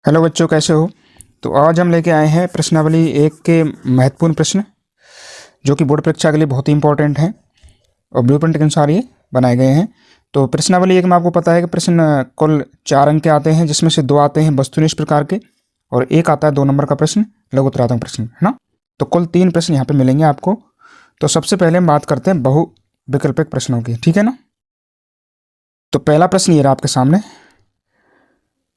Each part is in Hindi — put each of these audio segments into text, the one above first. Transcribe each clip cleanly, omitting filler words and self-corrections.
हेलो बच्चों, कैसे हो। तो आज हम लेके आए हैं प्रश्नावली एक के महत्वपूर्ण प्रश्न जो कि बोर्ड परीक्षा के लिए बहुत ही इंपॉर्टेंट हैं और ब्लूप्रिंट के अनुसार ये बनाए गए हैं। तो प्रश्नावली एक में आपको पता है कि प्रश्न कुल 4 अंक के आते हैं, जिसमें से 2 आते हैं वस्तुनिष्ठ प्रकार के और एक आता है 2 नंबर का प्रश्न, लघु उत्तरात्मक प्रश्न, है ना। तो कुल 3 प्रश्न यहाँ पे मिलेंगे आपको। तो सबसे पहले हम बात करते हैं बहु वैकल्पिक प्रश्नों की, ठीक है ना। तो पहला प्रश्न ये रहा आपके सामने,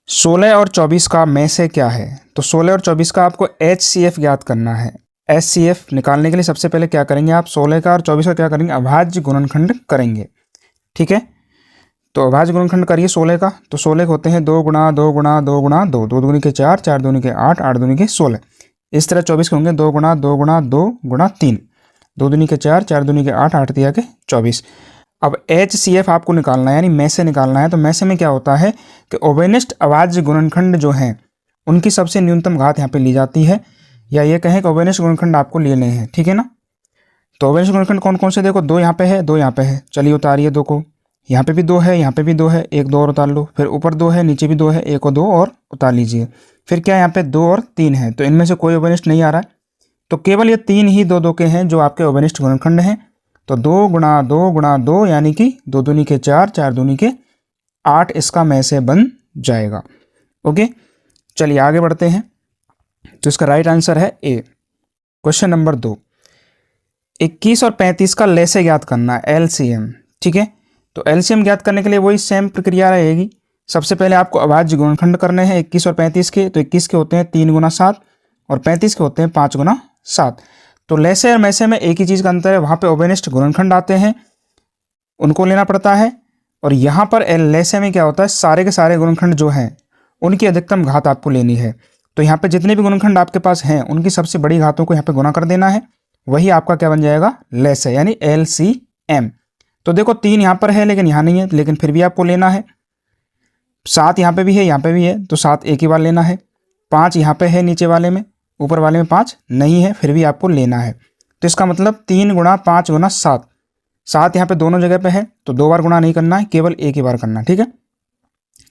16 और 24 का में से क्या है। तो 16 और 24 का आपको HCF ज्ञात करना है। HCF निकालने के लिए सबसे पहले क्या करेंगे आप, 16 का और 24 का क्या करेंगे, अभाज्य गुणनखंड करेंगे, ठीक है। तो अभाज्य गुणनखंड करिए 16 का। तो 16 के होते हैं 2 गुणा 2 गुणा 2 गुणा 2, 2 दूनी के 4, 4 दूनी के 8, 8 दूनी के 16। इस तरह 24 के होंगे 2 गुणा 2 गुणा 2 गुणा 3, 2 दूनी के 4, 4 दूनी के 8, 8 दिया के 24। अब HCF आपको निकालना है, यानी में से निकालना है। तो में से में क्या होता है कि ओवेनिष्ठ अभाज्य गुणनखंड जो हैं उनकी सबसे न्यूनतम घात यहाँ पे ली जाती है, या ये कहें कि ओवेनिष्ठ गुणनखंड आपको लेने हैं, ठीक है ना। तो ओवेनिष्ठ गुणनखंड कौन कौन से, देखो 2 यहाँ पे है, 2 यहाँ पे है, चलिए उतारिए 2 को। यहाँ पे भी 2 है, यहाँ पे भी 2 है, 1 2 और उतार लो। फिर ऊपर 2 है, नीचे भी 2 है, 1 और 2 और उतार लीजिए। फिर क्या यहाँ पे 2 और 3 है, तो इनमें से कोई ओवेनिष्ठ नहीं आ रहा है। तो केवल ये 3 ही 2 2 के हैं जो आपके ओवेनिष्ठ गुणनखंड हैं। तो 2 गुणा 2 गुणा 2 यानी कि 2 दूनी के 4, 4 दूनी के 8 इसका में से बन जाएगा। ओके, चलिए आगे बढ़ते हैं। तो इसका राइट आंसर है ए। क्वेश्चन नंबर 2, 21 और 35 का लैसे ज्ञात करना है, LCM, ठीक है। तो LCM ज्ञात करने के लिए वही सेम प्रक्रिया रहेगी। सबसे पहले आपको अभाज्य गुणनखंड करने हैं 21 और 35 के। तो 21 के होते हैं 3 गुना 7 और 35 के होते हैं 5 गुना 7। तो लैसे और मैसे में एक ही चीज़ का अंतर है, वहाँ पे ओवेनिष्ठ गुणनखंड आते हैं, उनको लेना पड़ता है। और यहाँ पर लैसे में क्या होता है, सारे के सारे गुणनखंड जो हैं उनकी अधिकतम घात आपको लेनी है। तो यहाँ पे जितने भी गुणनखंड आपके पास हैं उनकी सबसे बड़ी घातों को यहाँ पे गुणा कर देना है, वही आपका क्या बन जाएगा, लैसे, यानी LCM। तो देखो 3 यहाँ पर है लेकिन यहाँ नहीं है, लेकिन फिर भी आपको लेना है। 7 यहाँ पे भी है, यहाँ पे भी है, तो 7 एक ही बार लेना है। 5 यहाँ पे है नीचे वाले में, ऊपर वाले में 5 नहीं है, फिर भी आपको लेना है। तो इसका मतलब 3 गुणा 5 गुणा 7, 7 यहाँ पे दोनों जगह पे है, तो 2 बार गुणा नहीं करना है, केवल एक ही बार करना है, ठीक है।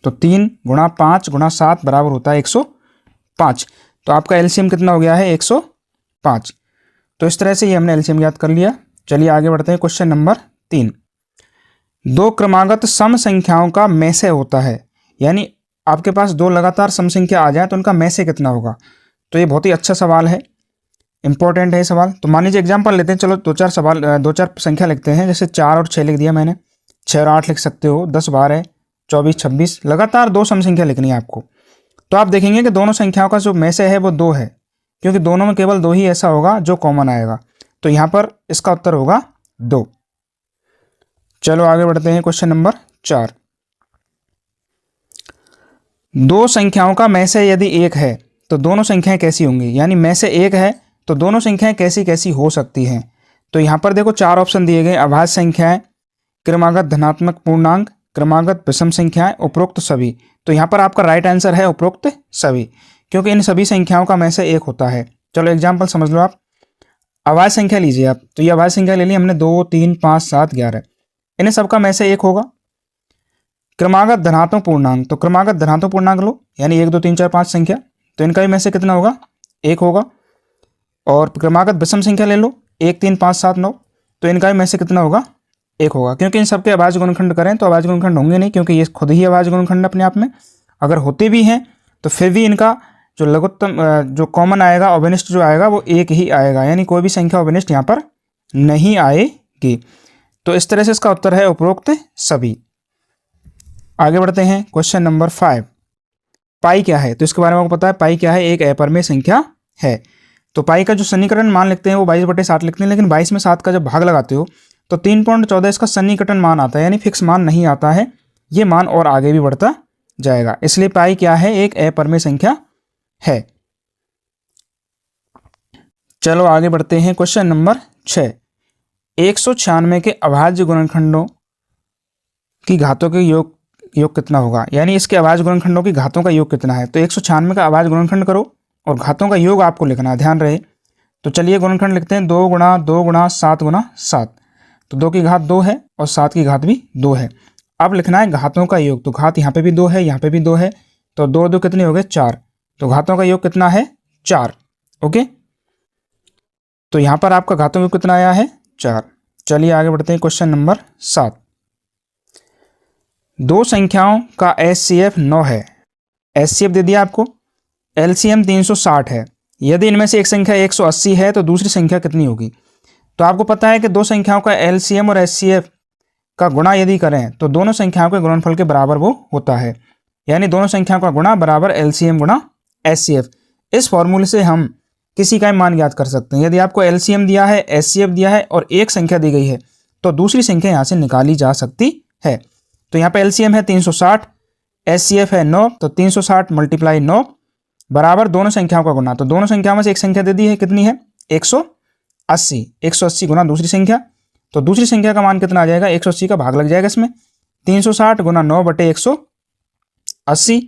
तो 3 गुणा 5 गुणा 7 बराबर होता है 105। तो आपका LCM कितना हो गया है, 105। तो इस तरह से ये हमने LCM याद कर लिया। चलिए आगे बढ़ते हैं। क्वेश्चन नंबर 3, 2 क्रमागत सम संख्याओं का में से होता है, यानी आपके पास 2 लगातार सम संख्या आ जाए तो उनका में से कितना होगा। तो ये बहुत ही अच्छा सवाल है, इंपॉर्टेंट है सवाल। तो मान लीजिए एग्जाम्पल लेते हैं, चलो 2-4 संख्या लिखते हैं। जैसे 4 और 6 लिख दिया मैंने, 6 और 8 लिख सकते हो, 10 12 24 26, लगातार 2 सम संख्या लिखनी है आपको। तो आप देखेंगे कि दोनों संख्याओं का जो में से है वो 2 है, क्योंकि दोनों में केवल 2 ही ऐसा होगा जो कॉमन आएगा। तो यहाँ पर इसका उत्तर होगा 2। चलो आगे बढ़ते हैं। क्वेश्चन नंबर 4, 2 संख्याओं का में से यदि 1 है तो दोनों संख्याएं कैसी होंगी, यानी में से 1 है तो दोनों संख्याएं कैसी कैसी हो सकती हैं। तो यहाँ पर देखो 4 ऑप्शन दिए गए, अभाज्य संख्याएं, क्रमागत धनात्मक पूर्णांक, क्रमागत विषम संख्याएं, उपरोक्त सभी। तो यहाँ पर आपका राइट आंसर है उपरोक्त सभी, क्योंकि इन सभी संख्याओं का में से 1 होता है। चलो एग्जाम्पल समझ लो आप। अभाज्य संख्या लीजिए आप, तो ये अभाज्य संख्या ले ली हमने, 2 3 5 7 11, इन्हें सबका में से 1 होगा। क्रमागत धनात्मक पूर्णांक, तो क्रमागत धनात्मक पूर्णांक लो, यानी 1 2 3 4 5 संख्या, तो इनका भी में से कितना होगा, 1 होगा। और क्रमागत विषम संख्या ले लो, 1 3 5 7 9, तो इनका भी में से कितना होगा, 1 होगा। क्योंकि इन सबके अभाज्य गुणनखंड करें तो अभाज्य गुणनखंड होंगे नहीं, क्योंकि ये खुद ही अभाज्य गुणनखंड अपने आप में। अगर होते भी हैं तो फिर भी इनका जो लघुत्तम जो कॉमन आएगा, ओवेनिष्ठ जो आएगा वो 1 ही आएगा, यानी कोई भी संख्या ओवेनिष्ठ यहाँ पर नहीं आएगी। तो इस तरह से इसका उत्तर है उपरोक्त सभी। आगे बढ़ते हैं। क्वेश्चन नंबर 5, पाई क्या है। तो इसके बारे में आपको पता है, पाई क्या है, एक अपरिमेय संख्या है। तो पाई का जो सन्निकटन मान लिखते हैं वो 22/7 लिखते हैं, लेकिन 22 में 7 का जब भाग लगाते हो तो 3.14 इसका सन्निकटन मान आता है, यानी फिक्स मान नहीं आता है, ये मान और आगे भी बढ़ता जाएगा। इसलिए पाई क्या है, एक अपरिमेय संख्या है। चलो आगे बढ़ते हैं। क्वेश्चन नंबर 6, 196 के अभाज्य गुणनखंडों की घातों के योग कितना होगा, यानी इसके अभाज्य गुणनखंडों की घातों का योग कितना है। तो 196 का अभाज्य गुणनखंड करो और घातों का योग आपको लिखना है, ध्यान रहे। तो चलिए गुणनखंड लिखते हैं, 2 गुणा 2 गुणा 7 गुणा 7। तो 2 की घात 2 है और 7 की घात भी 2 है। अब लिखना है घातों का योग, तो घात यहाँ पे भी 2 है, यहाँ पे भी 2 है, तो 2 2 कितने हो गए, 4। तो घातों का योग कितना है 4। ओके, तो यहाँ पर आपका घातों का योग कितना आया है 4। चलिए आगे बढ़ते हैं। क्वेश्चन नंबर 7, दो संख्याओं का HCF 9 है। HCF दे दिया आपको, LCM 360 है। यदि इनमें से एक संख्या 180 है तो दूसरी संख्या कितनी होगी। तो आपको पता है कि दो संख्याओं का LCM और HCF का गुणा यदि करें तो दोनों संख्याओं के गुणनफल के बराबर वो होता है, यानी दोनों संख्याओं का गुणा बराबर LCM गुणा HCF। इस फॉर्मूले से हम किसी का मान ज्ञात कर सकते हैं। यदि आपको LCM दिया है, HCF दिया है और एक संख्या दी गई है तो दूसरी संख्या यहाँ से निकाली जा सकती है। तो यहाँ पे LCM है 360, HCF है 9, तो 360 × 9 बराबर दोनों संख्याओं का गुणा। तो दोनों संख्याओं में से एक संख्या दे दी है, कितनी है 180। 180 गुना दूसरी संख्या, तो दूसरी संख्या का मान कितना आ जाएगा, 180 का भाग लग जाएगा इसमें। 360 गुना 9/180,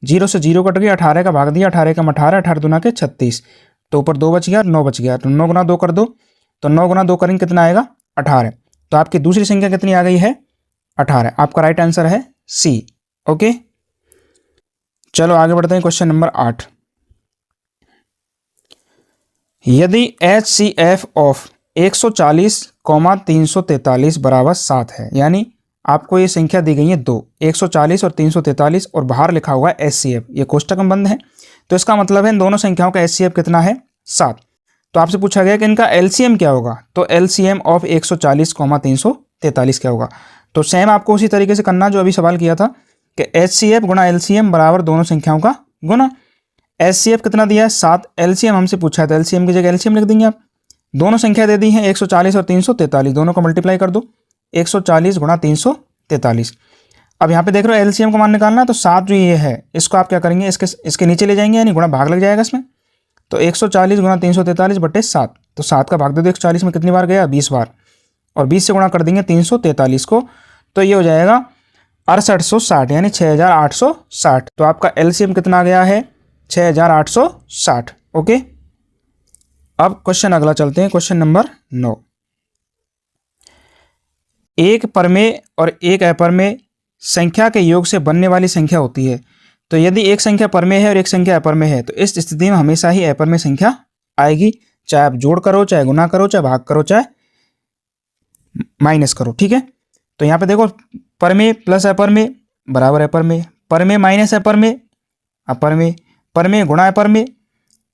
0 से 0 कट गया, 18 का भाग दिया, 18 का 18, 18 दूना के 36, तो ऊपर 2 बच गया, 9 बच गया। तो 9 गुना 2 कर दो, तो 9 गुना 2 करेंगे कितना आएगा 18। तो आपकी दूसरी संख्या कितनी आ गई है 18। आपका राइट आंसर है सी। ओके, चलो आगे बढ़ते हैं। क्वेश्चन नंबर 8, यदि HCF ऑफ 140, 343 बराबर 7 है, यानी आपको ये संख्या दी गई है 2, 140 और 343 और बाहर लिखा हुआ है HCF, ये कोष्टक में बंद है, तो इसका मतलब है इन दोनों संख्याओं का HCF कितना है 7। तो आपसे पूछा गया कि इनका LCM क्या होगा, तो LCM ऑफ 140, 343 क्या होगा। तो सेम आपको उसी तरीके से करना जो अभी सवाल किया था कि HCF गुणा LCM बराबर दोनों संख्याओं का गुना। HCF कितना दिया है 7, LCM हमसे पूछा है तो LCM की जगह LCM लिख देंगे आप। दोनों संख्या दे दी हैं 140 और 343, दोनों को मल्टीप्लाई कर दो, 140 गुणा 343। अब यहाँ पे देख रहे हो LCM का मान निकालना है, तो 7 जो ये है इसको आप क्या करेंगे, इसके नीचे ले जाएंगे, यानी गुणा भाग लग जाएगा इसमें। तो 140 गुणा 343 बटे 7, तो 7 का भाग दे दो 140 में, कितनी बार गया 20 बार, और 20 से गुणा कर देंगे 343 को, तो ये हो जाएगा 6860, यानी 6860। तो आपका LCM कितना आ गया है 6860। ओके, अब क्वेश्चन अगला चलते हैं। क्वेश्चन नंबर 9, एक परमेय और एक अपरमेय संख्या के योग से बनने वाली संख्या होती है। तो यदि एक संख्या परमेय है और एक संख्या अपरमेय है तो इस स्थिति में हमेशा ही अपरमेय संख्या आएगी, चाहे आप जोड़ करो, चाहे गुना करो, चाहे भाग करो, चाहे माइनस करो। ठीक है, तो यहाँ पे देखो परमेय प्लस अपरमेय बराबर अपरमेय, परमेय माइनस अपरमेय अपरमेय, परमेय गुणा अपरमेय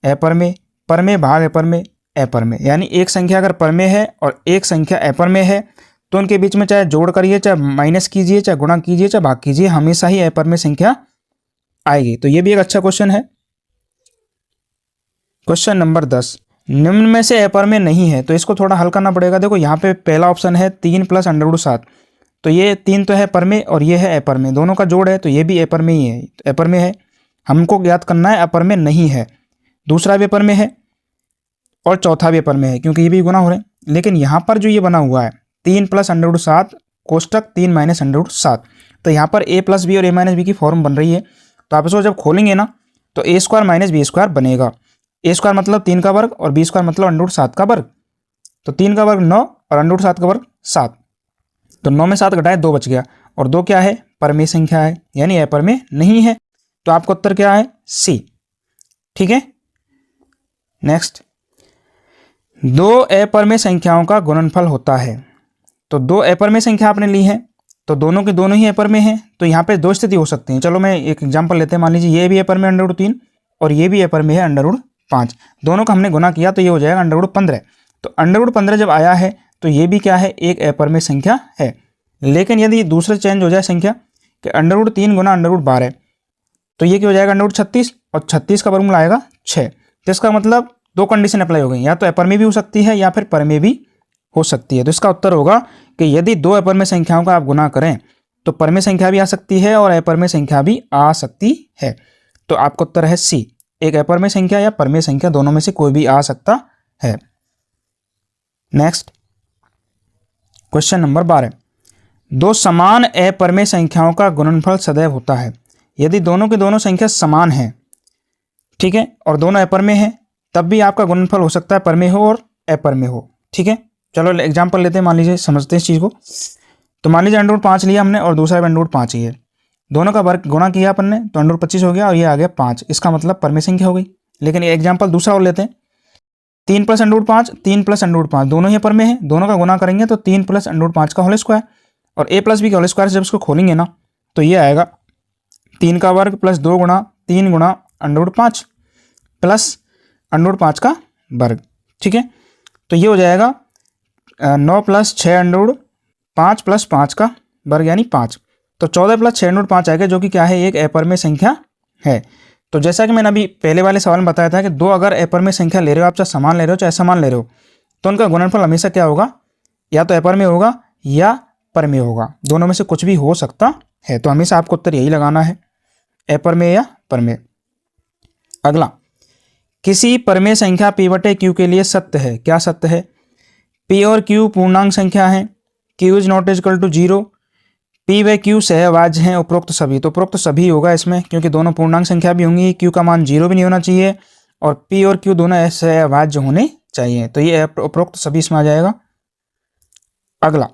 अपरमेय, परमेय भाग अपरमेय अपरमेय। यानी एक संख्या अगर परमेय है और एक संख्या अपरमेय है तो उनके बीच में चाहे जोड़ करिए, चाहे माइनस कीजिए, चाहे गुणा कीजिए, चाहे भाग कीजिए, हमेशा ही अपरमेय संख्या आएगी। तो ये भी एक अच्छा क्वेश्चन है। क्वेश्चन नंबर 10, निम्न में से अपरमेय नहीं है, तो इसको थोड़ा हल करना पड़ेगा। देखो यहाँ पे पहला ऑप्शन है 3 + √7, तो ये 3 तो है परमेय और ये है अपरमेय, दोनों का जोड़ है, तो ये भी अपरमेय ही है, अपरमेय है। हमको ज्ञात करना है अपरमेय नहीं है, दूसरा भी अपरमेय है और चौथा भी अपरमेय है, क्योंकि ये भी गुना हो रहे हैं। लेकिन यहाँ पर जो ये बना हुआ है 3 + √7 कोष्टक 3 - √7, तो यहाँ पर a + b और a - b की फॉर्म बन रही है। तो आप इसको जब खोलेंगे ना तो a² - b² बनेगा। a² मतलब 3 का वर्ग और b² मतलब √7 का वर्ग, तो 3 का वर्ग 9 और √7 का वर्ग 7, तो 9 में 7 घटाए 2 बच गया, और 2 क्या है परमेय संख्या है, यानी अपरमेय नहीं है। तो आपका उत्तर क्या है सी। ठीक है, नेक्स्ट, दो अपरमेय संख्याओं का गुणनफल होता है। तो दो अपरमेय संख्या आपने ली है तो दोनों के दोनों ही अपरमेय हैं, तो यहाँ पे दो स्थिति हो सकती हैं। चलो मैं एक एग्जांपल लेते हैं, मान लीजिए ये भी अपरमेय √3 और ये भी अपरमेय है √5, दोनों का हमने गुना किया तो ये हो जाएगा √15। तो √15 जब आया है तो ये भी क्या है एक अपरमेय संख्या है। लेकिन यदि दूसरा चेंज हो जाए संख्या कि √3 गुना √12, तो ये क्या हो जाएगा √36 और 36 का वर्गमूल आएगा 6। तो इसका मतलब दो कंडीशन अप्लाई हो गई, या तो अपरमेय भी हो सकती है या फिर परमेय भी हो सकती है। तो इसका उत्तर होगा कि यदि दो अपरमेय संख्याओं का आप गुना करें तो परमेय संख्या भी आ सकती है और अपरमेय संख्या भी आ सकती है। तो आपका उत्तर है सी, एक अपरमेय संख्या या परमेय संख्या दोनों में से कोई भी आ सकता है। नेक्स्ट, क्वेश्चन नंबर 12, दो समान अपरमेय संख्याओं का गुणनफल सदैव होता है। यदि दोनों की दोनों संख्या समान है, ठीक है, और दोनों अपरमेय है, तब भी आपका गुणनफल हो सकता है परमेय हो और अपरमेय हो। ठीक है, चलो एग्जांपल लेते हैं, मान लीजिए समझते हैं इस चीज़ को। तो मान लीजिए √5 लिया हमने और दूसरा भी √5 ही है, दोनों का वर्ग गुणा किया अपन ने तो अंडर 25 हो गया और ये आ गया 5, इसका मतलब परमेय संख्या हो गई। लेकिन ये एग्जाम्पल दूसरा और लेते हैं, 3 प्लस अंडर 5, 3 प्लस अंडर 5 दोनों ही परमेय है, दोनों का गुना करेंगे तो 3 प्लस अंडर 5 का होल स्क्वायर और a प्लस बी का होल स्क्वायर जब इसको खोलेंगे ना तो ये आएगा 3 का वर्ग प्लस 2 गुणा 3 गुणा अंडर 5 प्लस अंडर 5 का वर्ग। ठीक है, तो ये हो जाएगा 9 प्लस 6 अंडर 5 प्लस 5 का वर्ग यानी 5, तो 14 प्लस 6 अंडर 5 आएगा, जो कि क्या है, एक अपरमेय संख्या है। तो जैसा कि मैंने अभी पहले वाले सवाल में बताया था कि दो अगर अपरमेय संख्या ले रहे हो आप, चाहे समान ले रहे हो चाहे असमान ले रहे हो, तो उनका गुणनफल हमेशा क्या होगा, या तो अपरमेय होगा या परमेय होगा, दोनों में से कुछ भी हो सकता है। तो हमेशा आपको उत्तर यही लगाना है, अपरमेय या परमेय। अगला, किसी परमेय संख्या p बटे q के लिए सत्य है। क्या सत्य है? p और q पूर्णांक संख्या है, q is not equal to 0, p व q सहअभाज्य हैं, उपरोक्त सभी। तो उपरोक्त सभी होगा इसमें, क्योंकि दोनों पूर्णांक संख्या भी होंगी, q का मान 0 भी नहीं होना चाहिए और p और q दोनों सहअभाज्य होने चाहिए, तो ये उपरोक्त सभी इसमें आ जाएगा। अगला,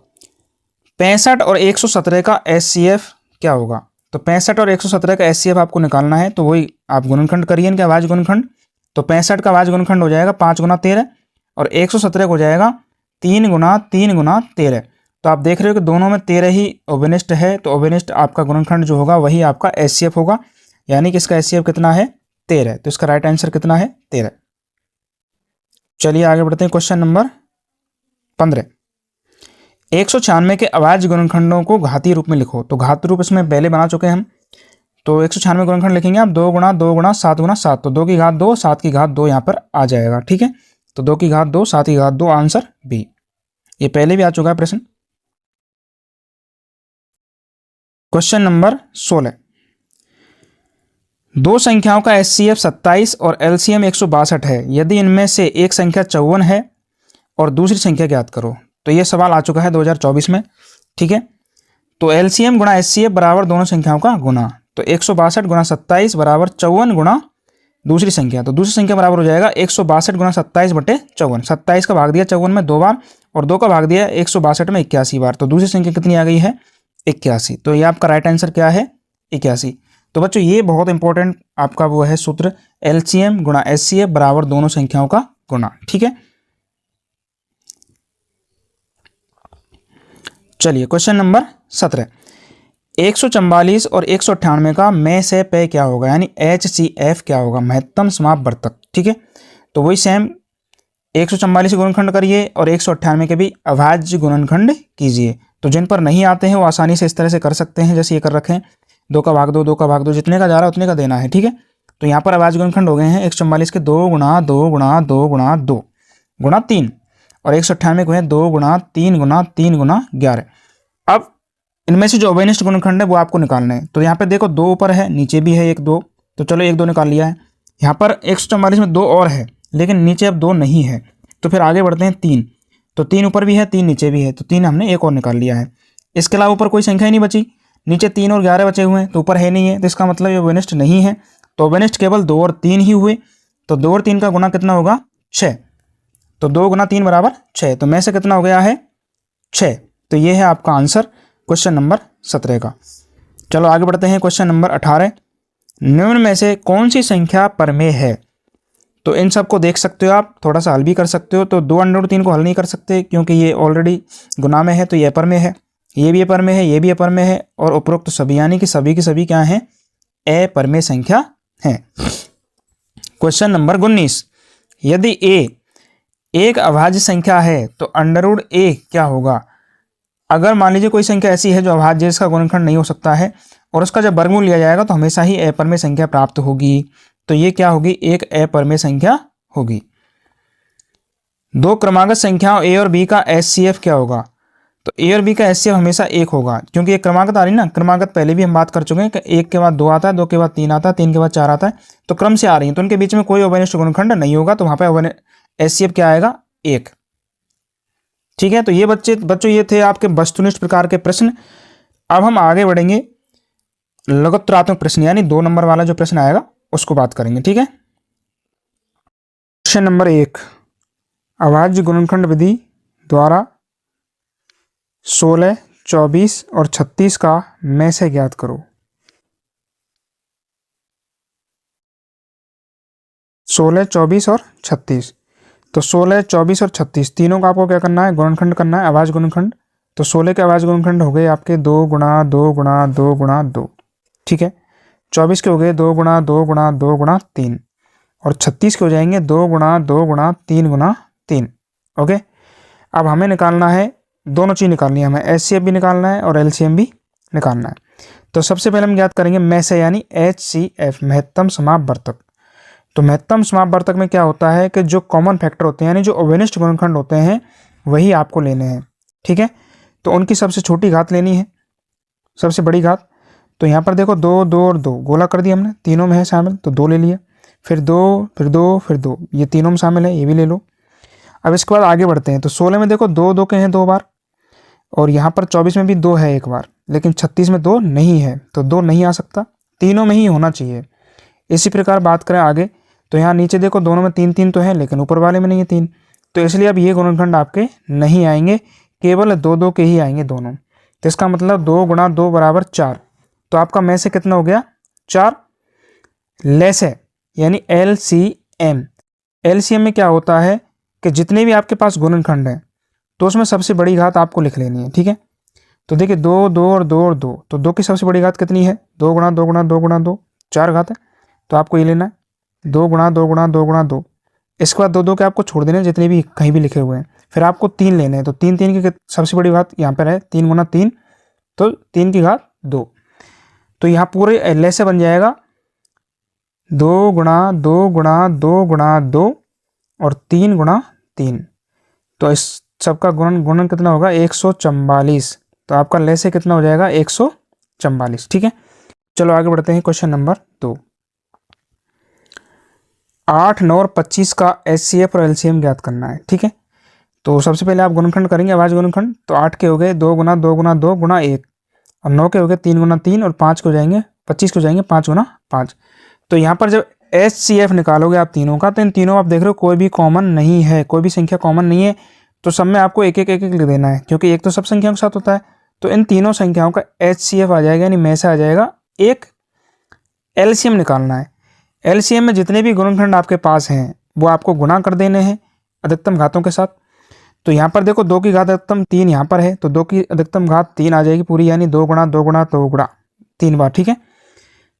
65 और 117 का HCF क्या होगा? तो 65 और 117 का HCF आपको निकालना है, तो वही आप गुणनखंड करिए इनका अभाज्य गुणनखंड। तो 65 का अभाज्य गुणनखंड हो जाएगा 5 गुना 13 और 117 हो जाएगा 3 गुना 3 गुना 13। तो आप देख रहे हो कि दोनों में 13 ही ओबेनिस्ट है, तो ओबेनिस्ट आपका गुणनखंड जो होगा वही आपका HCF होगा, यानी कि इसका HCF कितना है, 13। तो इसका राइट आंसर कितना है, 13। चलिए आगे बढ़ते हैं, क्वेश्चन नंबर 15। 196 के अभाज्य गुणनखंडों को घातीय रूप में लिखो। तो घातीय रूप इसमें पहले बना चुके हैं हम, तो 196 गुणनखंड लिखेंगे आप 2 गुणा 2 गुणा 7 गुणा 7, तो 2 की घात 2 7 की घात 2 यहाँ पर आ जाएगा। ठीक है, तो 2 की घात 2 7 की घात 2 आंसर बी। ये पहले भी आ चुका है प्रश्न। Question number 16। दो संख्याओं का HCF 27 और LCM 162 है, यदि इनमें से एक संख्या 54 है और दूसरी संख्या ज्ञात करो। तो ये सवाल आ चुका है 2024 में। ठीक है, तो LCM गुणा HCF बराबर दोनों संख्याओं का गुना, तो 162 गुणा 27 बराबर 54 गुणा दूसरी संख्या, तो दूसरी संख्या बराबर हो जाएगा 162 गुणा 27 बटे 54। 27 का भाग दिया 54 में 2 बार और 2 का भाग दिया 162 में 81 बार, तो दूसरी संख्या कितनी आ गई है, 81। तो ये आपका राइट आंसर क्या है, 81। तो बच्चों ये बहुत इंपॉर्टेंट आपका वो है सूत्र, LCM गुणा HCF बराबर दोनों संख्याओं का गुणा। ठीक है, चलिए क्वेश्चन नंबर 17। 144 और 198 का में से पे क्या होगा, यानी HCF क्या होगा, महत्तम समापवर्तक। ठीक है, तो वही सेम 144 के गुणनखंड करिए और 198 के भी अभाज्य गुणनखंड कीजिए। तो जिन पर नहीं आते हैं वो आसानी से इस तरह से कर सकते हैं, जैसे ये कर रखे हैं, 2 का भाग 2 2 का भाग 2, जितने का जा रहा है उतने का देना है। ठीक है, तो यहाँ पर अभाज्य गुणनखंड हो गए हैं 144 के 2 गुणा 2 गुणा 2 गुणा 2 गुणा 3 और 198 को है 2 गुणा 3 गुणा 3 गुणा 11। अब इनमें से जो अवयनिष्ठ गुणनखंड है वो आपको निकालना है। तो यहाँ पे देखो 2 ऊपर है, नीचे भी है 1 2, तो चलो 1 2 निकाल लिया है। यहाँ पर 144 में 2 और है, लेकिन नीचे अब 2 नहीं है, तो फिर आगे बढ़ते हैं 3, तो 3 ऊपर भी है 3 नीचे भी है, तो 3 हमने एक और निकाल लिया है। इसके अलावा ऊपर कोई संख्या ही नहीं बची, नीचे 3 और 11 बचे हुए हैं, तो ऊपर है नहीं है, तो इसका मतलब ये अवयनिष्ठ नहीं है। तो अवयनिष्ठ केवल 2 और 3 ही हुए, तो 2 और 3 का गुना कितना होगा, 6, तो 2 गुना 3 बराबर 6, तो में से कितना हो गया है, 6। तो ये है आपका आंसर क्वेश्चन नंबर 17 का। चलो आगे बढ़ते हैं, क्वेश्चन नंबर 18। निम्न में से कौन सी संख्या परमेय है? तो इन सब को देख सकते हो आप, थोड़ा सा हल भी कर सकते हो। तो 2√3 को हल नहीं कर सकते क्योंकि ये ऑलरेडी गुना में है, तो ये अपरमेय है, ये भी अपरमेय है, ये भी अपरमेय है, और उपरोक्त सभी यानी कि सभी की सभी क्या हैं, अपरमेय संख्या हैं। Question number 19। यदि a एक अभाज्य संख्या है तो √a क्या होगा? अगर मान लीजिए कोई संख्या ऐसी है जो अभाज्य है, इसका गुणनखंड नहीं हो सकता है और उसका जब वर्गमूल लिया जाएगा तो हमेशा ही अपरमेय संख्या प्राप्त होगी, तो ये क्या होगी, एक अपरमेय संख्या होगी। दो क्रमागत संख्याओं a और b का HCF क्या होगा? तो a और b का HCF हमेशा 1 होगा, क्योंकि एक क्रमागत आ रही ना, क्रमागत पहले भी हम बात कर चुके हैं कि 1 के बाद 2 आता है, 2 के बाद 3 आता है, 3 के बाद 4 आता है, तो क्रम से आ रही है, तो उनके बीच में कोई अवयनिष्ठ गुणनखंड नहीं होगा, तो वहां पर HCF क्या आएगा, 1। ठीक है, तो ये बच्चों ये थे आपके वस्तुनिष्ठ प्रकार के प्रश्न। अब हम आगे बढ़ेंगे, लघुत्तरात्मक प्रश्न यानी 2 नंबर वाला जो प्रश्न आएगा उसको बात करेंगे। ठीक है, क्वेश्चन नंबर 1, अभाज्य गुणनखंड विधि द्वारा 16, 24 और 36 का में से ज्ञात करो। 16, 24 और 36। तो 16, 24 और 36 तीनों का आपको क्या करना है, गुणनखंड करना है, अभाज्य गुणनखंड। तो 16 के अभाज्य गुणनखंड हो गए आपके 2 गुणा 2 गुणा 2 गुणा 2, ठीक है। 24 के हो गए 2 गुणा 2 गुणा 2 गुणा 3, और 36 के हो जाएंगे 2 गुणा 2 गुणा 3 गुणा 3। ओके, अब हमें निकालना है, दोनों चीज़ निकालनी है हमें, एचसीएफ भी निकालना है और एलसीएम भी निकालना है। तो सबसे पहले हम ज्ञात करेंगे में से, यानी एचसीएफ, महत्तम समापवर्तक। तो महत्तम समापवर्तक में क्या होता है कि जो कॉमन फैक्टर होते हैं, यानी जो अविनिष्ट गुणनखंड होते हैं, वही आपको लेने हैं, ठीक है। तो उनकी सबसे छोटी घात लेनी है, सबसे बड़ी घात। तो यहाँ पर देखो 2, 2 और 2 गोला कर दिया हमने, तीनों में है शामिल, तो 2 ले लिया, फिर 2, फिर 2, फिर 2, ये तीनों में शामिल है, ये भी ले लो। अब इसके बाद आगे बढ़ते हैं। तो 16 में देखो 2 2 के हैं 2 बार, और यहाँ पर 24 में भी 2 है एक बार, लेकिन 36 में 2 नहीं है, तो 2 नहीं आ सकता, तीनों में ही होना चाहिए। इसी प्रकार बात करें आगे, तो यहाँ नीचे देखो दोनों में 3 3 तो है, लेकिन ऊपर वाले में नहीं है 3, तो इसलिए अब ये गुणनखंड आपके नहीं आएंगे, केवल 2 2 के ही आएंगे दोनों। तो इसका मतलब 2 गुणा 2 बराबर 4। तो आपका में से कितना हो गया, 4। लेस है, यानी एलसीएम। एलसीएम में क्या होता है कि जितने भी आपके पास गुणनखंड हैं, तो उसमें सबसे बड़ी घात आपको लिख लेनी है, ठीक है। तो देखिए 2 2 और 2 और 2, तो 2 की सबसे बड़ी घात कितनी है, 2 गुणा 2 गुणा 2 गुणा 2, 4 घात है। तो आपको ये लेना है 2 गुणा 2 गुणा 2 गुणा 2। इसके बाद 2 2 के आपको छोड़ देने जितने भी कहीं भी लिखे हुए हैं, फिर आपको 3 लेने हैं। तो 3 3 की सबसे बड़ी घात यहाँ पर है 3 गुणा 3, तो 3 की घात 2। तो यहाँ पूरे एल से बन जाएगा 2 गुणा 2 गुणा 2 गुणा 2 और 3 गुणा 3। तो इस सबका गुणन कितना होगा, 144। तो आपका ले से कितना हो जाएगा, 144, ठीक है। चलो आगे बढ़ते हैं, क्वेश्चन नंबर 2। 8, 9 और 25 का एचसीएफ और एलसीएम ज्ञात करना है, ठीक है। तो सबसे पहले आप गुणनखंड करेंगे, अभाज्य गुणनखंड। तो 8 के हो गए 2 गुणा 2 गुणा 2 गुणा 1, और 9 के हो गए 3 गुणा 3, और 5 को जाएंगे 25 को जाएंगे 5 गुणा 5। तो यहाँ पर जब एचसीएफ निकालोगे आप तीनों का, तो इन तीनों आप देख रहे हो कोई भी कॉमन नहीं है, कोई भी संख्या कॉमन नहीं है, तो सब में आपको एक एक एक एक लिख देना है, क्योंकि एक तो सब संख्याओं के साथ होता है। तो इन तीनों संख्याओं का एचसीएफ आ जाएगा, यानी में से आ जाएगा एक। एलसीएम निकालना है। एलसीएम में जितने भी गुणनखंड आपके पास हैं, वो आपको गुणा कर देने हैं अधिकतम घातों के साथ। तो यहाँ पर देखो 2 की घात अधिकतम 3 यहाँ पर है, तो 2 की अधिकतम घात 3 आ जाएगी पूरी, यानी 2 गुणा 2 गुणा 2 गुणा 3 बार, ठीक है।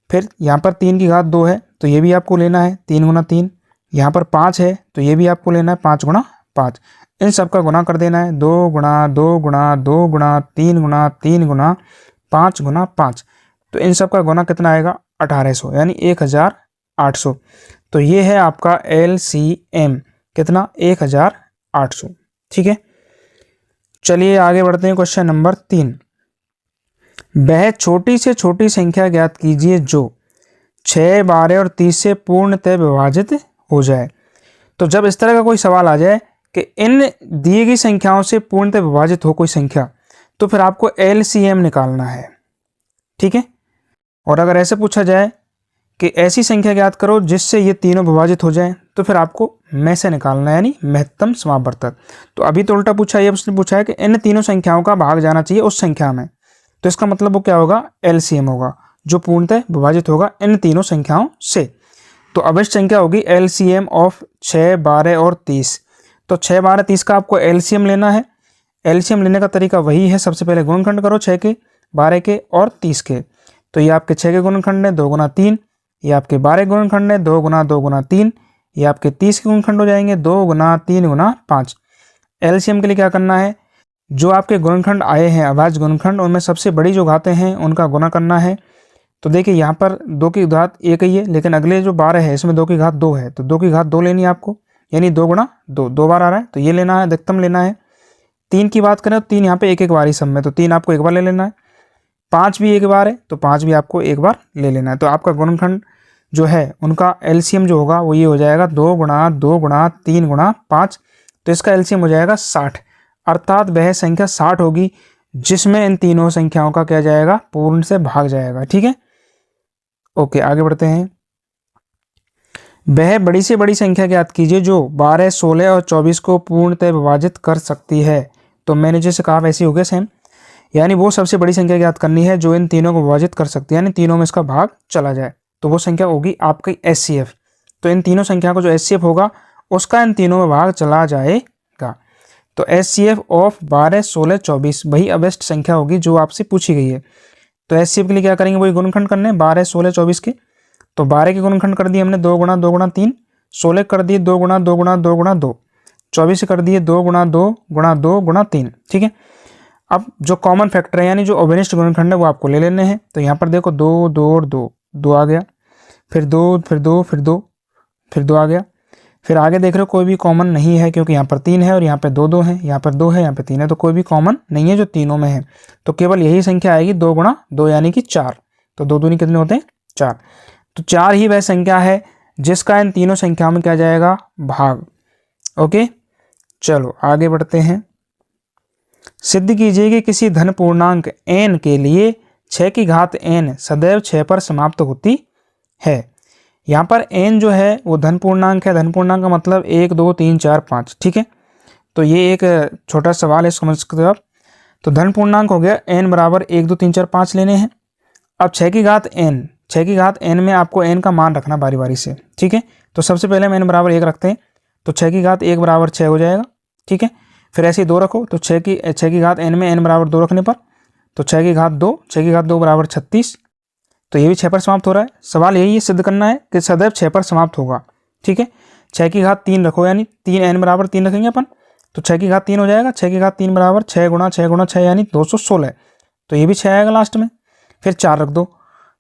फिर यहाँ पर 3 की घात 2 है, तो ये भी आपको लेना है 3 गुणा 3। यहाँ पर 5 है, तो ये भी आपको लेना है 5 गुणा 5। इन सब का गुणा कर देना है 2 गुणा 2 गुणा 2 गुणा 3 गुणा 3 गुणा 5 गुणा 5। तो इन सब का गुणा कितना आएगा, 1800, यानी 1800। तो ये है आपका एलसीएम, कितना, 1800, ठीक है। चलिए आगे बढ़ते हैं, क्वेश्चन नंबर 3। वह छोटी से छोटी संख्या ज्ञात कीजिए जो 6, 12 और 30 से पूर्णतः विभाजित हो जाए। तो जब इस तरह का कोई सवाल आ जाए कि इन दी गई संख्याओं से पूर्णतः विभाजित हो कोई संख्या, तो फिर आपको एलसीएम निकालना है, ठीक है। और अगर ऐसे पूछा जाए कि ऐसी संख्या ज्ञात करो जिससे ये तीनों विभाजित हो जाएं, तो फिर आपको में से निकालना है, यानी महत्तम समापवर्तक। तो अभी तो उल्टा पूछा है, उसने पूछा है कि इन तीनों संख्याओं का भाग जाना चाहिए उस संख्या में, तो इसका मतलब वो क्या होगा, एलसीएम होगा, जो पूर्णतः विभाजित होगा इन तीनों संख्याओं से। तो अवश्य संख्या होगी एलसीएम ऑफ 6, 12 और 30। तो 6, 12, 30 का आपको एलसीएम लेना है। एलसीएम लेने का तरीका वही है, सबसे पहले गुणनखंड करो 6 के, 12 के और 30 के। तो ये आपके 6 के गुणनखंड है 2 गुणा 3, ये आपके 12 के गुणनखंड है 2 गुणा 2 गुणा 3, ये आपके 30 के गुणनखंड हो जाएंगे 2 गुणा 3 गुणा 5। एलसीएम के लिए क्या करना है, जो आपके गुणनखंड आए हैं अभाज्य गुणनखंड, उनमें सबसे बड़ी जो घातें हैं उनका गुणा करना है। तो देखिए यहाँ पर 2 की घात 1 ही है, लेकिन अगले जो 12 है इसमें 2 की घात 2 है, तो 2 की घात 2 लेनी है आपको, यानी 2 गुणा 2, 2 बार आ रहा है, तो ये लेना है, अधिकतम लेना है। 3 की बात करें तो 3 यहाँ पे एक एक बार ही सब में, तो 3 आपको एक बार ले लेना है। 5 भी एक बार है, तो 5 भी आपको एक बार ले लेना है। तो आपका गुणनखंड जो है उनका एलसीएम जो होगा वो ये हो जाएगा 2 गुणा 2 गुणा 3 गुणा 5। तो इसका एलसीएम हो जाएगा 60, अर्थात वह संख्या 60 होगी जिसमें इन तीनों संख्याओं का क्या जाएगा, पूर्ण से भाग जाएगा, ठीक है। ओके आगे बढ़ते हैं। वह बड़ी से बड़ी संख्या ज्ञात कीजिए जो 12, 16 और 24 को पूर्णतः विभाजित कर सकती है। तो मैंने जैसे कहा वैसे हो गया सेम, यानी वो सबसे बड़ी संख्या ज्ञात करनी है जो इन तीनों को विभाजित कर सकती है, यानी तीनों में इसका भाग चला जाए, तो वो संख्या होगी आपकी एचसीएफ। तो इन तीनों संख्या को जो HCF होगा उसका इन तीनों में भाग चला जाएगा। तो HCF ऑफ 12, 16, 24 वही अबेस्ट संख्या होगी जो आपसे पूछी गई है। तो HCF के लिए क्या करेंगे, वही गुणनखंड करने 12, 16, 24 के। तो 12 के गुणनखंड कर दिए हमने 2 गुणा 2 गुणा 3, 16 कर दिए 2 गुणा 2 गुणा 2 गुणा 2, 24 कर दिए 2 गुणा 2 गुणा 2 गुणा 3। ठीक है, अब जो कॉमन फैक्टर है यानी जो अवनिष्ठ गुणनखंड है वो आपको ले लेने हैं। तो यहाँ पर देखो 2 2 और 2, 2 आ गया, फिर 2 फिर 2 फिर 2 फिर 2 आ गया। फिर आगे देख रहे हो कोई भी कॉमन नहीं है क्योंकि यहाँ पर 3 है और यहाँ पर 2 2 है, यहाँ पर 2 है, यहाँ पर 3 है, तो कोई भी कॉमन नहीं है जो तीनों में है। तो केवल यही संख्या आएगी 2 गुणा 2 यानी कि 4। तो 2 दूनी कितने होते हैं, 4। तो 4 ही वह संख्या है जिसका इन तीनों संख्याओं में क्या जाएगा, भाग। ओके, चलो आगे बढ़ते हैं। सिद्ध कीजिए कि किसी धन पूर्णांक n के लिए 6 की घात n सदैव 6 पर समाप्त होती है। यहाँ पर n जो है वो धन पूर्णांक है। धन पूर्णांक का मतलब 1 2 3 4 5। ठीक है, तो ये एक छोटा सवाल है, समझ सकते हो आप। तो धन पूर्णांक हो गया n बराबर 1 2 3 4 5 लेने हैं। अब 6 की घात n, 6 की घात n में आपको n का मान रखना बारी बारी से। ठीक है, तो सबसे पहले हम n बराबर 1 रखते हैं, तो 6 की घात 1 बराबर 6 हो जाएगा। ठीक है, फिर ऐसे ही 2 रखो, तो 6 की घात n में n बराबर 2 रखने पर तो 6 की घात 2, 6 की घात 2 बराबर 36। तो ये भी 6 पर समाप्त हो रहा है। सवाल यही है, सिद्ध करना है कि सदैव 6 पर समाप्त होगा। ठीक है, 6 की घात 3 रखो यानी 3 n बराबर 3 रखेंगे अपन, तो 6 की घात 3 हो जाएगा। 6 की घात 3 बराबर 6 गुणा 6 गुणा 6 यानी 216। तो ये भी 6 आएगा लास्ट में। फिर 4 रख दो,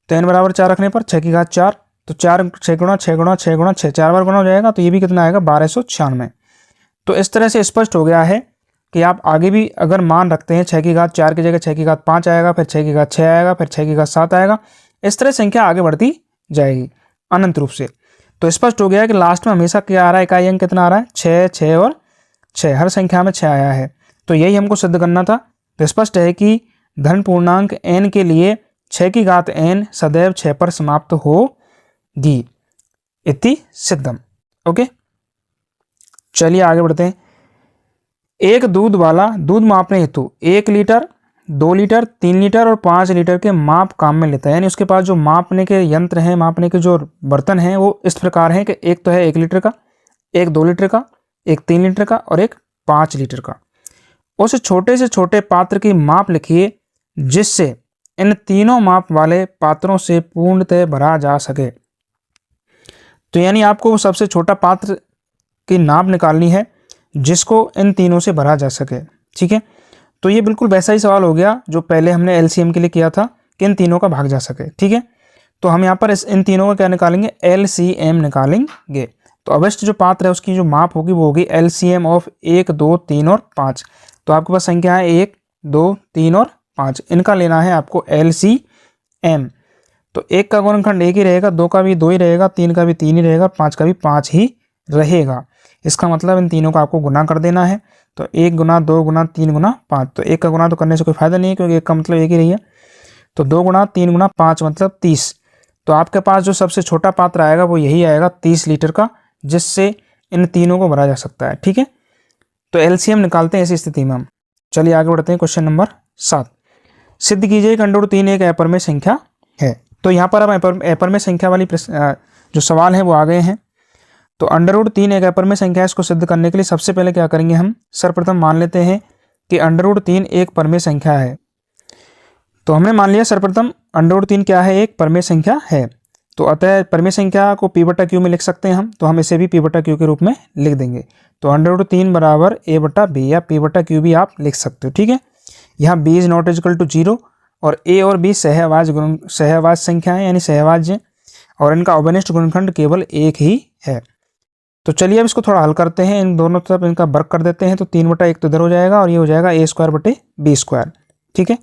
तो n बराबर 4 रखने पर 6 की घात 4, तो 4 6 गुणा 6 गुणा 6 गुणा 6, 4 बार गुणा हो जाएगा। तो ये भी कितना आएगा, 1296। तो इस तरह से स्पष्ट हो गया है कि आप आगे भी अगर मान रखते हैं 6 की घात 4 की जगह 6 की घात 5 आएगा, फिर 6 की घात 6 आएगा, फिर 6 की घात 7 आएगा। इस तरह संख्या आगे बढ़ती जाएगी अनंत रूप से। तो स्पष्ट हो गया है कि लास्ट में हमेशा क्या आ रहा है, इकाई अंक कितना आ रहा है, 6 6 और 6, हर संख्या में 6 आया है। तो यही हमको सिद्ध करना था। तो स्पष्ट है कि धन पूर्णांक n के लिए 6 की घात n सदैव 6 पर समाप्त होगी, इति सिद्धम। ओके, चलिए आगे बढ़ते हैं। एक दूध वाला दूध मापने हेतु 1 लीटर, 2 लीटर, 3 लीटर और 5 लीटर के माप काम में लेता है। यानी उसके पास जो मापने के यंत्र हैं, मापने के जो बर्तन हैं वो इस प्रकार हैं कि एक तो है 1 लीटर का, एक 2 लीटर का, एक 3 लीटर का और एक 5 लीटर का। उस छोटे से छोटे पात्र की माप लिखिए जिससे इन तीनों माप वाले पात्रों से पूर्णतः भरा जा सके। तो यानी आपको सबसे छोटा पात्र की नाप निकालनी है जिसको इन तीनों से भरा जा सके। ठीक है, तो ये बिल्कुल वैसा ही सवाल हो गया जो पहले हमने एलसीएम के लिए किया था कि इन तीनों का भाग जा सके। ठीक है, तो हम यहाँ पर इन तीनों का क्या निकालेंगे, एलसीएम निकालेंगे। तो अवश्य जो पात्र है उसकी जो माप होगी वो होगी एलसीएम ऑफ 1 2 3 और 5। तो आपके पास संख्या है 1 2 3 और 5, इनका लेना है आपको एलसीएम। तो 1 का गुणनखंड 1 ही रहेगा, 2 का भी 2 ही रहेगा, 3 का भी 3 ही रहेगा, 5 का भी 5 ही रहेगा। इसका मतलब इन तीनों का आपको गुना कर देना है। तो 1 गुना 2 गुना 3 गुना 5। तो 1 का गुना तो करने से कोई फायदा नहीं है क्योंकि 1 का मतलब 1 ही रही है। तो 2 गुना 3 गुना 5 मतलब 30। तो आपके पास जो सबसे छोटा पात्र आएगा वो यही आएगा 30 लीटर का, जिससे इन तीनों को भरा जा सकता है। ठीक है, तो एलसीएम निकालते हैं ऐसी स्थिति में हम। चलिए आगे बढ़ते हैं। क्वेश्चन नंबर 7, सिद्ध कीजिए कि √3 एक अपरिमेय संख्या है। तो यहाँ पर अब अपरिमेय संख्या वाली जो सवाल है वो आ गए हैं। तो √3 एक अपरिमेय संख्या है, इसको सिद्ध करने के लिए सबसे पहले क्या करेंगे, हम सर्वप्रथम मान लेते हैं कि √3 एक परिमेय संख्या है। तो हमने मान लिया सर्वप्रथम √3 क्या है, एक परिमेय संख्या है। तो अतः परिमेय संख्या को p/q में लिख सकते हैं हम, तो हम इसे भी p/q के रूप में लिख देंगे। तो √3 बराबर a/b या p/q भी आप लिख सकते हो। ठीक है, यहाँ b is not equal to 0 और a और b सहवाज संख्या है यानी सहवाज्य, और इनका अवनिष्ठ गुणनखंड केवल एक ही है। तो चलिए अब इसको थोड़ा हल करते हैं। इन दोनों तरफ इनका वर्ग कर देते हैं। तो 3/1 तो इधर हो जाएगा और ये हो जाएगा a²/b²। ठीक है,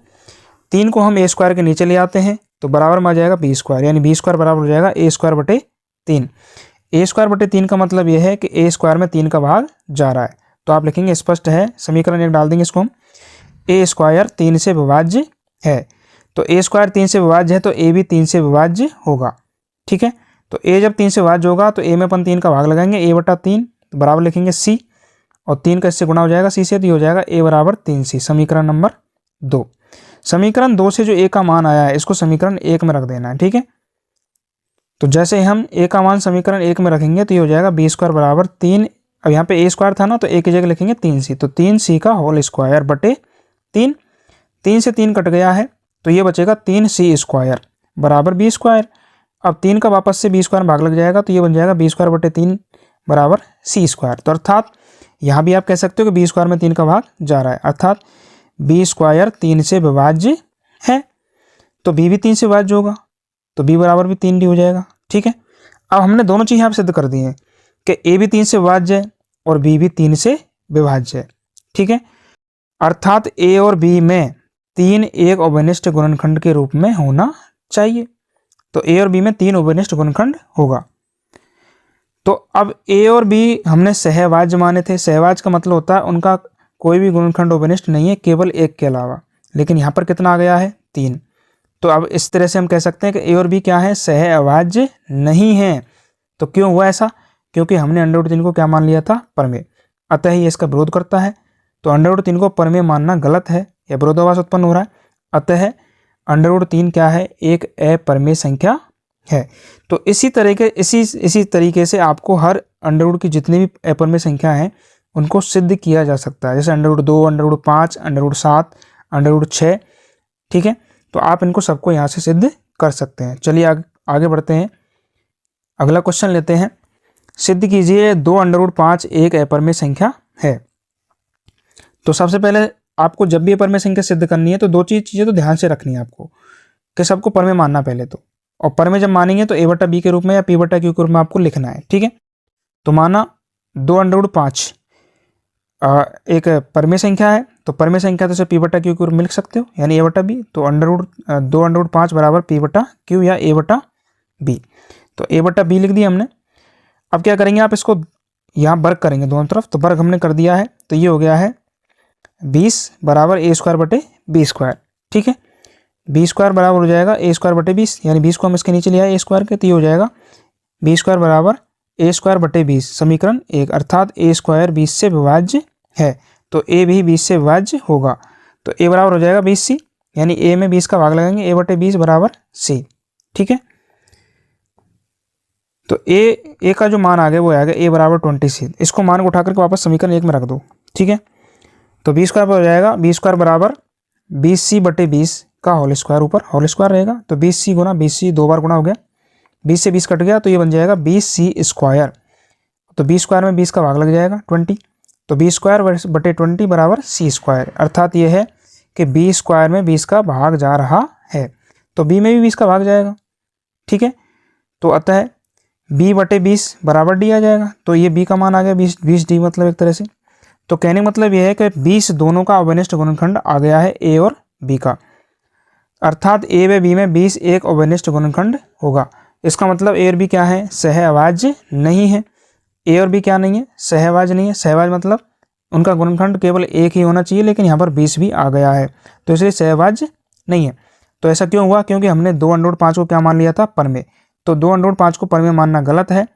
3 को हम a² के नीचे ले आते हैं तो बराबर में आ जाएगा b², यानी b² बराबर हो जाएगा a²/3। a²/3 का मतलब यह है कि a² में 3 का भाग जा रहा है। तो आप लिखेंगे, स्पष्ट है, समीकरण 1 डाल देंगे इसको हम, a² 3 से विभाज्य है। तो a² 3 से विभाज्य है तो a भी 3 से विभाज्य होगा। ठीक है, तो a जब 3 से विभाज्य होगा तो a में अपन 3 का भाग लगाएंगे, a/3 तो बराबर लिखेंगे c, और 3 का इससे गुणा हो जाएगा c से, तो ये हो जाएगा a बराबर 3c। समीकरण नंबर 2। समीकरण 2 से जो a का मान आया है इसको समीकरण 1 में रख देना है। ठीक है, तो जैसे हम ए का मान समीकरण 1 में रखेंगे तो ये हो जाएगा बी स्क्वायर बराबर 3, अब यहाँ पे ए स्क्वायर था ना तो ए की जगह लिखेंगे 3c, तो 3c का होल स्क्वायर बटे 3, 3 से 3 कट गया है तो ये बचेगा 3c स्क्वायर बराबर बी स्क्वायर। अब 3 का वापस से बी स्क्वायर भाग लग जाएगा तो ये बन जाएगा बी स्क्वायर बटे 3 बराबर सी स्क्वायर। तो अर्थात यहाँ भी आप कह सकते हो कि बी स्क्वायर में 3 का भाग जा रहा है, अर्थात बी स्क्वायर 3 से विभाज्य है, तो बी भी 3 से विभाज्य होगा, तो बी बराबर भी 3d हो जाएगा। ठीक है, अब हमने दोनों चीज़ यहाँ पर सिद्ध कर दी हैं कि ए भी 3 से विभाज्य है और बी भी 3 से विभाज्य है। ठीक है, अर्थात ए और बी में 3 एक उभयनिष्ठ गुणनखंड के रूप में होना चाहिए, तो ए और बी में 3 उभयनिष्ठ गुणनखंड होगा। तो अब ए और बी हमने सहभाज्य माने थे, सहभाज्य का मतलब होता है उनका कोई भी गुणनखंड उभयनिष्ठ नहीं है केवल एक के अलावा, लेकिन यहाँ पर कितना आ गया है 3। तो अब इस तरह से हम कह सकते हैं कि ए और बी क्या है, सहअभाज्य नहीं है। तो क्यों हुआ ऐसा, क्योंकि हमने √3 को क्या मान लिया था, परमेय, अतः ही इसका विरोध करता है। तो √3 को परमेय मानना गलत है, यह विरोधाभास उत्पन्न हो रहा है, अतः √3 क्या है, एक अपरमेय संख्या है। तो इसी तरीके से आपको हर अंडर की जितनी भी अपरमेय संख्या हैं उनको सिद्ध किया जा सकता है, जैसे √2, √5, √7, √6। ठीक है, तो आप इनको सबको यहाँ से सिद्ध कर सकते हैं। चलिए आगे बढ़ते हैं, अगला क्वेश्चन लेते हैं। सिद्ध कीजिए 2 √5 एक अपरमेय संख्या है। तो सबसे पहले आपको जब भी अपरमेय संख्या सिद्ध करनी है तो दो चीज़ें तो ध्यान से रखनी है आपको कि सबको परमेय मानना पहले तो, और परमेय जब मानेंगे तो a/b के रूप में या p/q के रूप में आपको लिखना है। ठीक है, तो माना 2 √5 एक परमेय संख्या है, तो परमेय संख्या तो उसे p/q के रूप में लिख सकते हो, यानी a/b। तो 2 √5 बराबर p/q या a/b, तो a/b लिख दिया हमने। अब क्या करेंगे, आप इसको यहाँ वर्ग करेंगे दोनों तरफ, तो वर्ग हमने कर दिया है, तो ये हो गया है 20 बराबर a स्क्वायर बटे b स्क्वायर। ठीक है, b स्क्वायर बराबर हो जाएगा a स्क्वायर बटे 20, यानी 20 को हम इसके नीचे लिया a स्क्वायर के, तो ये हो जाएगा b स्क्वायर बराबर a स्क्वायर बटे 20 समीकरण 1, अर्थात a स्क्वायर 20 से विभाज्य है, तो a भी 20 से विभाज्य होगा। तो a बराबर हो जाएगा 20c, यानी a में 20 का भाग लगाएंगे, a बटे 20 बराबर c। ठीक है, तो a का जो मान आ गया वो आ गया a बराबर 20c, इसको मान को उठा करके वापस समीकरण 1 में रख दो। ठीक है, तो b स्क्वायर हो जाएगा b स्क्वायर बराबर 20c बटे 20 का होल स्क्वायर, ऊपर होल स्क्वायर रहेगा, तो 20c गुना 20c 2 बार गुना हो गया, 20 से 20 कट गया, तो ये बन जाएगा 20c स्क्वायर। तो b स्क्वायर में 20 का भाग लग जाएगा 20, तो b स्क्वायर बटे 20 बराबर c स्क्वायर, अर्थात ये है कि b स्क्वायर में 20 का भाग जा रहा है, तो b में भी 20 का भाग जाएगा। ठीक है, तो अतः b बटे 20 बराबर d आ जाएगा, तो ये b का मान आ गया 20d, मतलब एक तरह से। तो कहने का मतलब यह है कि 20 दोनों का उभयनिष्ठ गुणनखंड आ गया है a और b का, अर्थात a व b में 20 एक उभयनिष्ठ गुणनखंड होगा। इसका मतलब a और b क्या है, सहअभाज्य नहीं है। a और b क्या नहीं है, सहअभाज्य नहीं है। सहअभाज्य मतलब उनका गुणनखंड केवल एक ही होना चाहिए, लेकिन यहाँ पर 20 भी आ गया है, तो इसलिए सहअभाज्य नहीं है। तो ऐसा क्यों हुआ, क्योंकि हमने 2 √5 को क्या मान लिया था, परमेय। तो 2 √5 को परमेय मानना गलत है,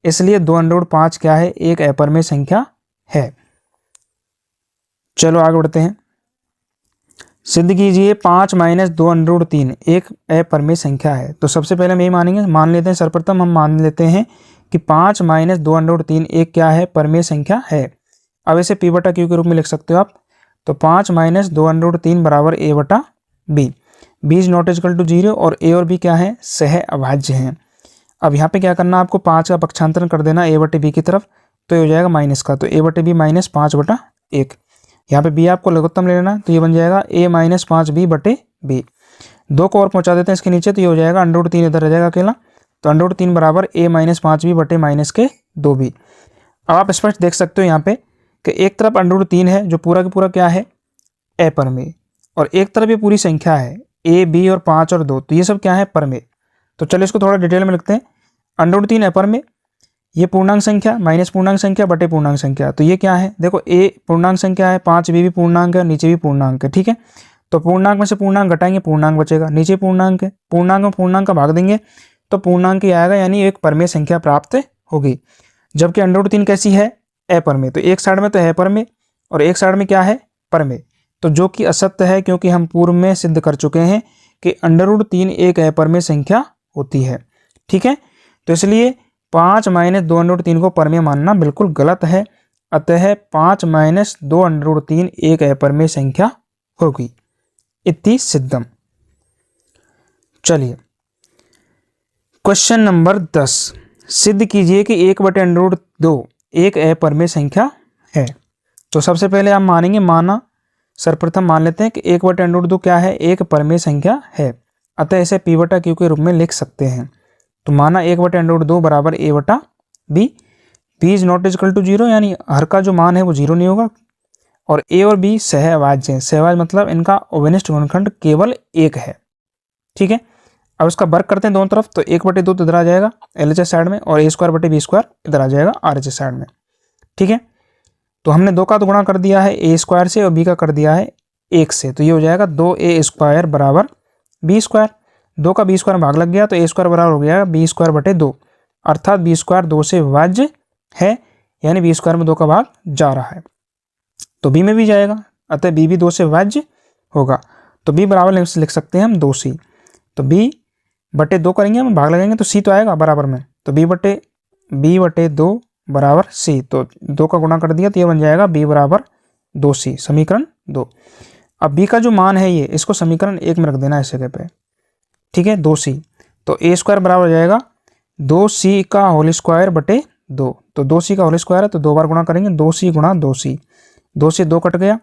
इसलिए 2 √5 क्या है, एक अपरमेय संख्या है। चलो आगे बढ़ते हैं। सिद्ध कीजिए 5 - 2 √3 एक अपरमेय संख्या है। तो सबसे पहले हम यही मानेंगे, मान लेते हैं, सर्वप्रथम हम मान लेते हैं कि 5 - 2 √3 एक क्या है, परमेय संख्या है। अब इसे p/q के रूप में लिख सकते हो आप, तो 5 - 2 √3 बराबर a/b, b is not equal to 0, और a और b क्या है, सहअभाज्य हैं। अब यहाँ पे क्या करना, आपको 5 का पक्षांतरण कर देना a/b की तरफ, तो ये हो जाएगा माइनस का, तो a/b - 5/1। यहाँ पे b आपको लघुत्तम ले लेना, तो ये बन जाएगा a - 5b बटे b। 2 को और पहुँचा देते हैं इसके नीचे, तो ये हो जाएगा √3 इधर रह जाएगा अकेला, तो √3 बराबर a - 5b बटे -2b। अब आप स्पष्ट देख सकते हो यहाँ पे कि एक तरफ √3 है जो पूरा का पूरा क्या है, अपरमेय, और एक तरफ ये पूरी संख्या है a, b और 5 और 2, तो ये सब क्या है, परमेय। तो चलो इसको थोड़ा डिटेल में लिखते हैं। √3 अपरमेय, ये पूर्णांक संख्या माइनस पूर्णांक संख्या बटे पूर्णांक संख्या, तो ये क्या है, देखो a पूर्णांक संख्या है, 5b भी पूर्णांक है, नीचे भी पूर्णांक है। ठीक है, तो पूर्णांक में से पूर्णांक घटाएंगे, पूर्णांक बचेगा, नीचे पूर्णांक है, पूर्णांक में पूर्णांक का भाग देंगे तो पूर्णांक ही आएगा, यानी एक परमेय संख्या प्राप्त होगी। जबकि √3 कैसी है, अपरमेय, तो एक साइड में तो है परमेय और एक साइड में क्या है, परमेय, तो जो कि असत्य है, क्योंकि हम पूर्व में सिद्ध कर चुके हैं कि √3 एक अपरमेय संख्या होती है। ठीक है। तो इसलिए 5 माइनस 2√3 को परमेय मानना बिल्कुल गलत है। अतः 5 माइनस 2√3 एक अपरमेय संख्या होगी। इति सिद्धम। चलिए क्वेश्चन नंबर 10, सिद्ध कीजिए कि 1/√2 एक अपरमेय संख्या है। तो सबसे पहले आप मानेंगे, सर्वप्रथम मान लेते हैं कि 1/√2 क्या है, एक परमेय संख्या है। अतः इसे P/Q के रूप में लिख सकते हैं। तो माना 1/√2 बराबर A/B। B is not equal to 0, यानी हर का जो मान है वो 0 नहीं होगा। और A और B सहअभाज्य हैं। सहअभाज्य मतलब इनका ओवेनिष्ठ गुणनखंड केवल 1 है। ठीक है। अब इसका वर्ग करते हैं दोनों तरफ, तो 1/2 तो इधर आ जाएगा LHS साइड में, और A²/B² इधर आ जाएगा RHS साइड में। ठीक है। तो हमने 2 का तो गुणा कर दिया है A² से और B का कर दिया है 1 से, तो ये हो जाएगा 2A² बराबर B²। 2 का B² में भाग लग गया तो A² बराबर हो गया B²/2, अर्थात B² 2 से विभाज्य है, यानी B² में 2 का भाग जा रहा है। तो B में भी जाएगा, अतः B भी 2 से विभाज्य होगा। तो B बराबर लिख सकते हैं हम 2C। तो B/2 करेंगे हम, भाग लगाएंगे तो C तो आएगा बराबर में। तो B/2 बराबर C। तो 2 का गुणा कर दिया तो ये बन जाएगा B बराबर 2C, समीकरण 2। अब B का जो मान है ये, इसको समीकरण 1 में रख देना इस जगह पे। ठीक है, 2C। तो A² बराबर हो जाएगा 2C का होल स्क्वायर बटे 2। तो 2C का होल स्क्वायर है तो 2 बार गुणा करेंगे, 2C गुणा 2C। 2 से 2 कट गया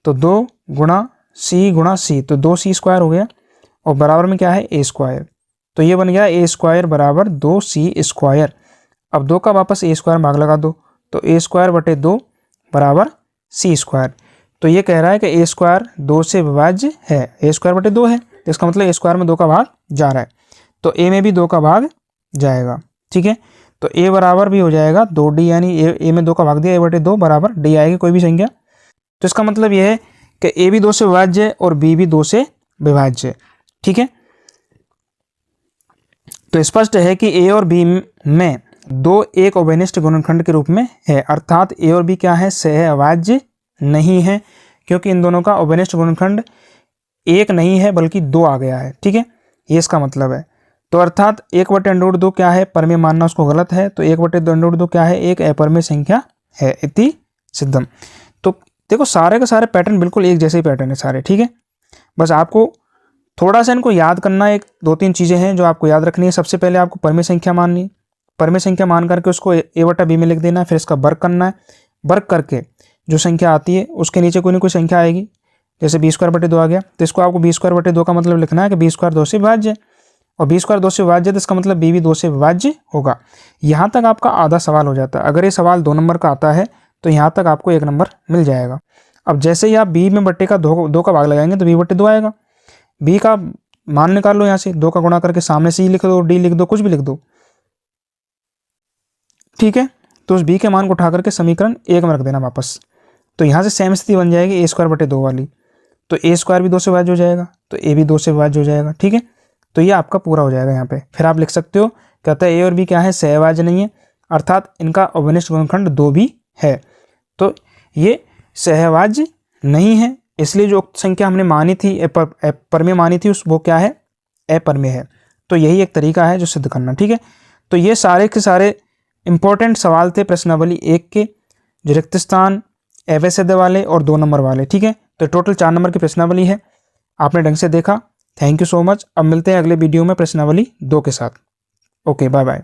तो 2 गुणा C गुणा C, तो 2C² हो गया, और बराबर में क्या है A²। तो ये बन गया A² बराबर 2C²। अब 2 का वापस A² में भाग लगा दो, तो A²/2 बराबर C²। तो ये कह रहा है कि A² 2 से विभाज्य है, A²/2 है, तो इसका मतलब A² में 2 का भाग जा रहा है, तो A में भी 2 का भाग जाएगा। ठीक है। तो A बराबर भी हो जाएगा 2D, यानी A में 2 का भाग दिया, A/2 बराबर D आएगी कोई भी संख्या। तो इसका मतलब यह है कि A भी 2 से विभाज्य है और B भी 2 से विभाज्य है। ठीक है। तो स्पष्ट है कि A और B में 2 एक ओवेनिष्ठ गुणनखंड के रूप में है, अर्थात A और B क्या है, सहअभाज्य नहीं है, क्योंकि इन दोनों का ओवेनिष्ठ गुणनखंड 1 नहीं है बल्कि 2 आ गया है। ठीक है, ये इसका मतलब है। तो अर्थात 1/√2 क्या है, परमेय मानना उसको गलत है। तो 1/√2 क्या है, एक अपरमेय संख्या है। इति सिद्धम। तो देखो सारे के सारे पैटर्न बिल्कुल एक जैसे ही पैटर्न है सारे। ठीक है, बस आपको थोड़ा सा इनको याद करना, एक 2-3 चीज़ें हैं जो आपको याद रखनी है। सबसे पहले आपको परमेय संख्या माननी, परमेय संख्या मान करके उसको A/B में लिख देना है, फिर इसका वर्ग करना है। वर्ग करके जो संख्या आती है उसके नीचे कोई ना कोई संख्या आएगी, जैसे B²/2 आ गया, तो इसको आपको B²/2 का मतलब लिखना है कि B² 2 से विभाज्य है, और B² 2 से विभाज्य है तो इसका मतलब B भी 2 से विभाज्य होगा। यहाँ तक आपका आधा सवाल हो जाता है। अगर ये सवाल 2 नंबर का आता है तो यहाँ तक आपको 1 नंबर मिल जाएगा। अब जैसे ही आप B में बट्टे का 2 का भाग लगाएंगे तो B/2 आएगा। B का मान निकाल लो यहाँ से, 2 का गुणा करके सामने C लिख दो, D लिख दो, कुछ भी लिख दो। ठीक है, तो उस B के मान को उठा करके समीकरण 1 में रख देना वापस। तो यहाँ से सेम स्थिति बन जाएगी A²/2 वाली। तो A² भी 2 से विभाज्य हो जाएगा, तो A भी 2 से विभाज्य हो जाएगा। ठीक है, तो ये आपका पूरा हो जाएगा यहाँ पे। फिर आप लिख सकते हो, कहता है A और B क्या है, सहअभाज्य नहीं है, अर्थात इनका ओवेनिष्ठ गुणनखंड 2 भी है। तो ये सहअभाज्य नहीं है, इसलिए जो संख्या हमने मानी थी, परमेय मानी थी, वो क्या है, अपरमेय है। तो यही एक तरीका है जो सिद्ध करना। ठीक है, तो ये सारे के सारे इंपॉर्टेंट सवाल थे प्रश्नावली 1 के, जो रिक्त स्थान, अवैध वाले और 2 नंबर वाले। ठीक है, तो टोटल 4 नंबर की प्रश्नावली है। आपने ढंग से देखा, थैंक यू सो मच। अब मिलते हैं अगले वीडियो में प्रश्नावली 2 के साथ। Okay, bye bye.